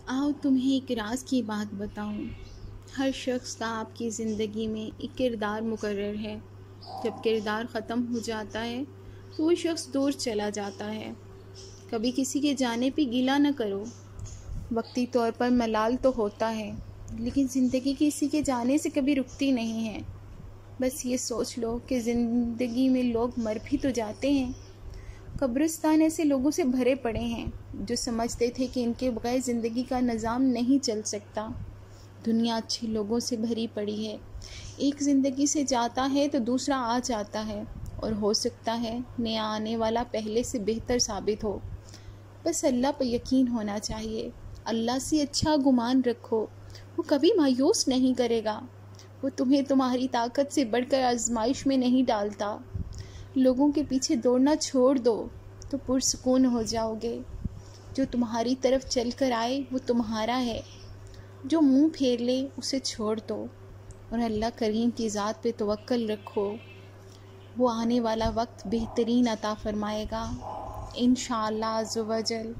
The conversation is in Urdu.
آؤ تمہیں ایک راز کی بات بتاؤں۔ ہر شخص کا آپ کی زندگی میں ایک کردار مقرر ہے۔ جب کردار ختم ہو جاتا ہے تو وہ شخص دور چلا جاتا ہے۔ کبھی کسی کے جانے پہ گلہ نہ کرو۔ وقتی طور پر ملال تو ہوتا ہے، لیکن زندگی کسی کے جانے سے کبھی رکتی نہیں ہے۔ بس یہ سوچ لو کہ زندگی میں لوگ مر بھی تو جاتے ہیں۔ قبرستان ایسے لوگوں سے بھرے پڑے ہیں جو سمجھتے تھے کہ ان کے بغیر زندگی کا نظام نہیں چل سکتا۔ دنیا اچھے لوگوں سے بھری پڑی ہے۔ ایک زندگی سے جاتا ہے تو دوسرا آ جاتا ہے، اور ہو سکتا ہے نیا آنے والا پہلے سے بہتر ثابت ہو۔ بس اللہ پر یقین ہونا چاہیے۔ اللہ سے اچھا گمان رکھو، وہ کبھی مایوس نہیں کرے گا۔ وہ تمہیں تمہاری طاقت سے بڑھ کر آزمائش میں نہیں ڈالتا۔ لوگوں کے پیچھے دوڑنا چھوڑ دو تو پرسکون ہو جاؤ گے۔ جو تمہاری طرف چل کر آئے وہ تمہارا ہے، جو منہ پھیر لے اسے چھوڑ دو، اور اللہ کریم کی ذات پہ توکل رکھو۔ وہ آنے والا وقت بہترین عطا فرمائے گا انشاءاللہ عز و جل۔